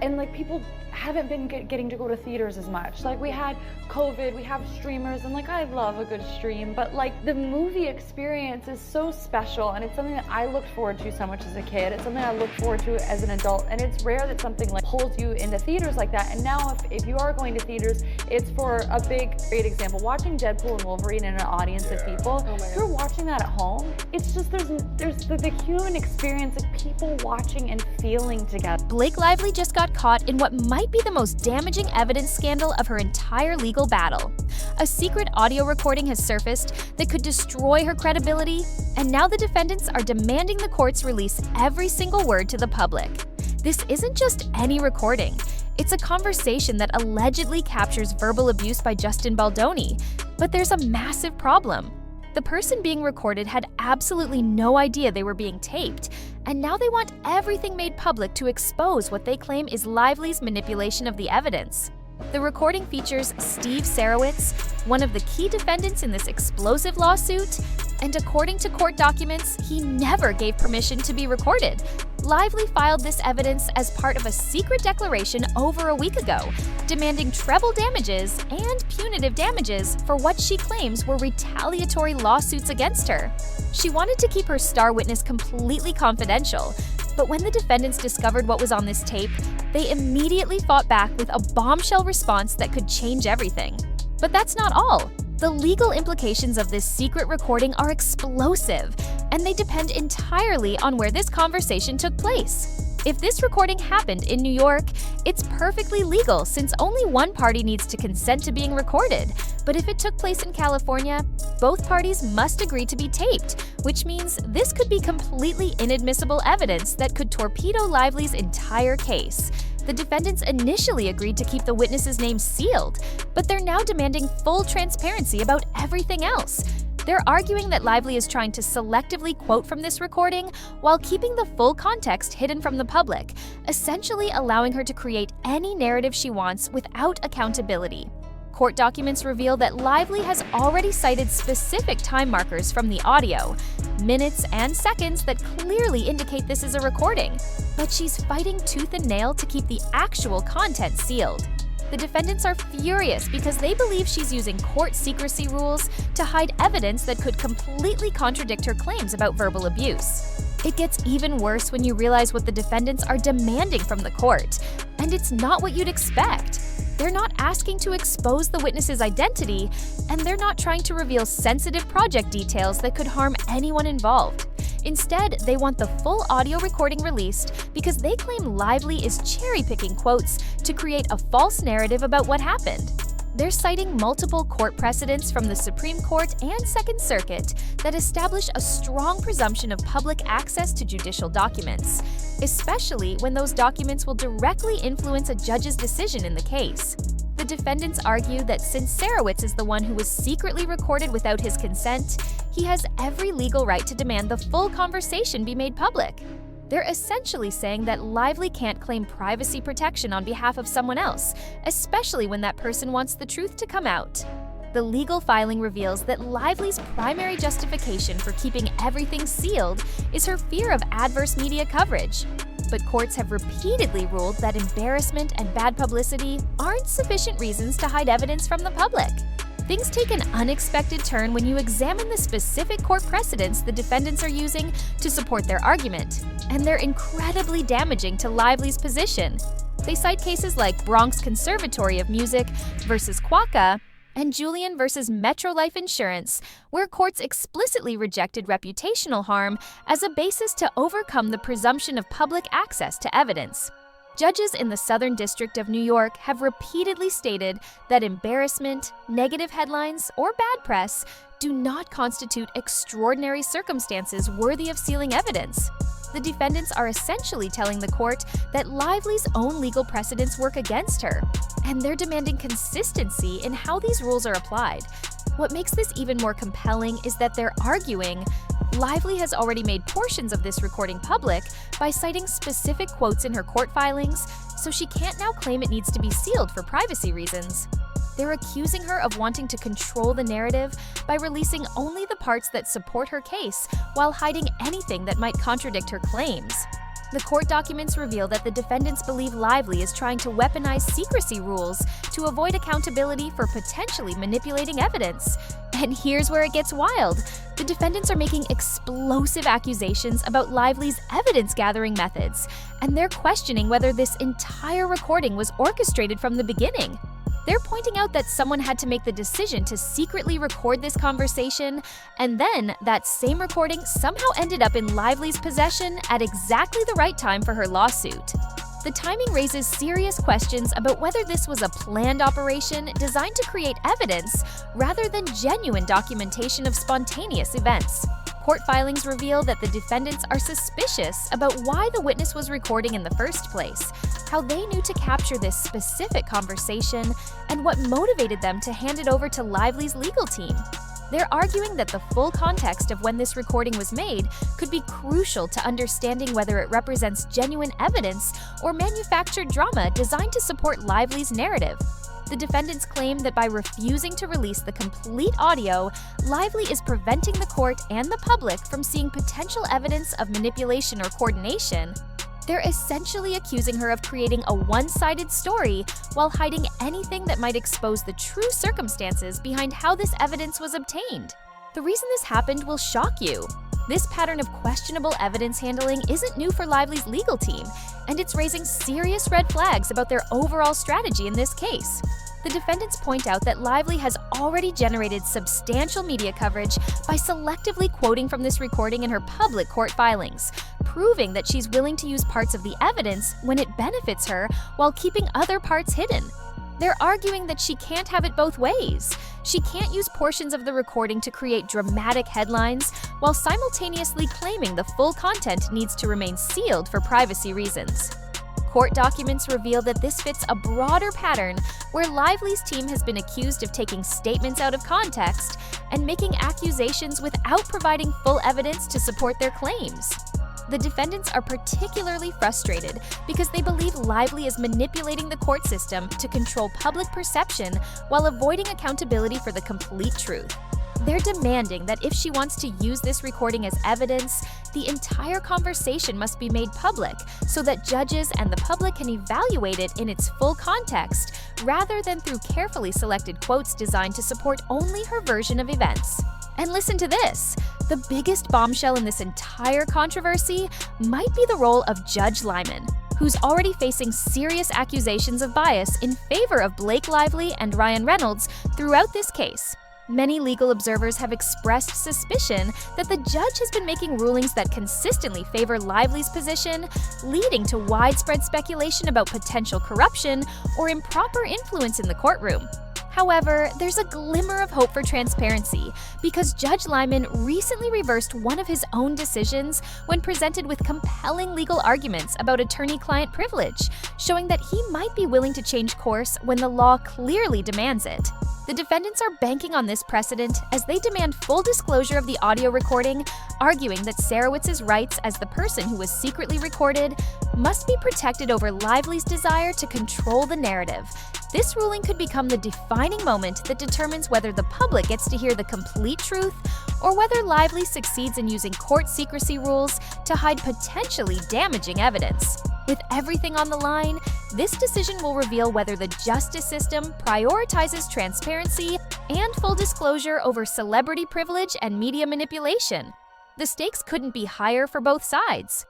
and like people haven't been getting to go to theaters as much. Like we had COVID, we have streamers, and like I love a good stream, but like the movie experience is so special, and it's something that I looked forward to so much as a kid. It's something I look forward to as an adult, and it's rare that something like pulls you into theaters like that. And now if you are going to theaters, it's for a great example. Watching Deadpool and Wolverine in an audience of people, if you're watching that at home, it's just there's the human experience of people watching and feeling together. Blake Lively just got caught in what might be the most damaging evidence scandal of her entire legal battle. A secret audio recording has surfaced that could destroy her credibility, and now the defendants are demanding the courts release every single word to the public. This isn't just any recording. It's a conversation that allegedly captures verbal abuse by Justin Baldoni, but there's a massive problem. The person being recorded had absolutely no idea they were being taped, and now they want everything made public to expose what they claim is Lively's manipulation of the evidence. The recording features Steve Sarowitz, one of the key defendants in this explosive lawsuit, and according to court documents, he never gave permission to be recorded. Lively filed this evidence as part of a secret declaration over a week ago, demanding treble damages and punitive damages for what she claims were retaliatory lawsuits against her. She wanted to keep her star witness completely confidential, but when the defendants discovered what was on this tape, they immediately fought back with a bombshell response that could change everything. But that's not all. The legal implications of this secret recording are explosive, and they depend entirely on where this conversation took place. If this recording happened in New York, it's perfectly legal since only one party needs to consent to being recorded. But if it took place in California, both parties must agree to be taped, which means this could be completely inadmissible evidence that could torpedo Lively's entire case. The defendants initially agreed to keep the witness's name sealed, but they're now demanding full transparency about everything else. They're arguing that Lively is trying to selectively quote from this recording while keeping the full context hidden from the public, essentially allowing her to create any narrative she wants without accountability. Court documents reveal that Lively has already cited specific time markers from the audio, minutes and seconds that clearly indicate this is a recording, but she's fighting tooth and nail to keep the actual content sealed. The defendants are furious because they believe she's using court secrecy rules to hide evidence that could completely contradict her claims about verbal abuse. It gets even worse when you realize what the defendants are demanding from the court, and it's not what you'd expect. They're not asking to expose the witness's identity, and they're not trying to reveal sensitive project details that could harm anyone involved. Instead, they want the full audio recording released because they claim Lively is cherry-picking quotes to create a false narrative about what happened. They're citing multiple court precedents from the Supreme Court and Second Circuit that establish a strong presumption of public access to judicial documents, especially when those documents will directly influence a judge's decision in the case. The defendants argue that since Sarowitz is the one who was secretly recorded without his consent, he has every legal right to demand the full conversation be made public. They're essentially saying that Lively can't claim privacy protection on behalf of someone else, especially when that person wants the truth to come out. The legal filing reveals that Lively's primary justification for keeping everything sealed is her fear of adverse media coverage. But courts have repeatedly ruled that embarrassment and bad publicity aren't sufficient reasons to hide evidence from the public. Things take an unexpected turn when you examine the specific court precedents the defendants are using to support their argument, and they're incredibly damaging to Lively's position. They cite cases like Bronx Conservatory of Music versus Quokka and Julian versus Metro Life Insurance, where courts explicitly rejected reputational harm as a basis to overcome the presumption of public access to evidence. Judges in the Southern District of New York have repeatedly stated that embarrassment, negative headlines, or bad press do not constitute extraordinary circumstances worthy of sealing evidence. The defendants are essentially telling the court that Lively's own legal precedents work against her, and they're demanding consistency in how these rules are applied. What makes this even more compelling is that they're arguing Lively has already made portions of this recording public by citing specific quotes in her court filings, so she can't now claim it needs to be sealed for privacy reasons. They're accusing her of wanting to control the narrative by releasing only the parts that support her case while hiding anything that might contradict her claims. The court documents reveal that the defendants believe Lively is trying to weaponize secrecy rules to avoid accountability for potentially manipulating evidence. And here's where it gets wild. The defendants are making explosive accusations about Lively's evidence-gathering methods, and they're questioning whether this entire recording was orchestrated from the beginning. They're pointing out that someone had to make the decision to secretly record this conversation, and then that same recording somehow ended up in Lively's possession at exactly the right time for her lawsuit. The timing raises serious questions about whether this was a planned operation designed to create evidence rather than genuine documentation of spontaneous events. Court filings reveal that the defendants are suspicious about why the witness was recording in the first place, how they knew to capture this specific conversation, and what motivated them to hand it over to Lively's legal team. They're arguing that the full context of when this recording was made could be crucial to understanding whether it represents genuine evidence or manufactured drama designed to support Lively's narrative. The defendants claim that by refusing to release the complete audio, Lively is preventing the court and the public from seeing potential evidence of manipulation or coordination. They're essentially accusing her of creating a one-sided story while hiding anything that might expose the true circumstances behind how this evidence was obtained. The reason this happened will shock you. This pattern of questionable evidence handling isn't new for Lively's legal team, and it's raising serious red flags about their overall strategy in this case. The defendants point out that Lively has already generated substantial media coverage by selectively quoting from this recording in her public court filings, proving that she's willing to use parts of the evidence when it benefits her while keeping other parts hidden. They're arguing that she can't have it both ways. She can't use portions of the recording to create dramatic headlines while simultaneously claiming the full content needs to remain sealed for privacy reasons. Court documents reveal that this fits a broader pattern where Lively's team has been accused of taking statements out of context and making accusations without providing full evidence to support their claims. The defendants are particularly frustrated because they believe Lively is manipulating the court system to control public perception while avoiding accountability for the complete truth. They're demanding that if she wants to use this recording as evidence, the entire conversation must be made public so that judges and the public can evaluate it in its full context, rather than through carefully selected quotes designed to support only her version of events. And listen to this. The biggest bombshell in this entire controversy might be the role of Judge Lyman, who's already facing serious accusations of bias in favor of Blake Lively and Ryan Reynolds throughout this case. Many legal observers have expressed suspicion that the judge has been making rulings that consistently favor Lively's position, leading to widespread speculation about potential corruption or improper influence in the courtroom. However, there's a glimmer of hope for transparency because Judge Lyman recently reversed one of his own decisions when presented with compelling legal arguments about attorney-client privilege, showing that he might be willing to change course when the law clearly demands it. The defendants are banking on this precedent as they demand full disclosure of the audio recording, arguing that Sarowitz's rights as the person who was secretly recorded must be protected over Lively's desire to control the narrative. This ruling could become the defining moment that determines whether the public gets to hear the complete truth or whether Lively succeeds in using court secrecy rules to hide potentially damaging evidence. With everything on the line, this decision will reveal whether the justice system prioritizes transparency and full disclosure over celebrity privilege and media manipulation. The stakes couldn't be higher for both sides.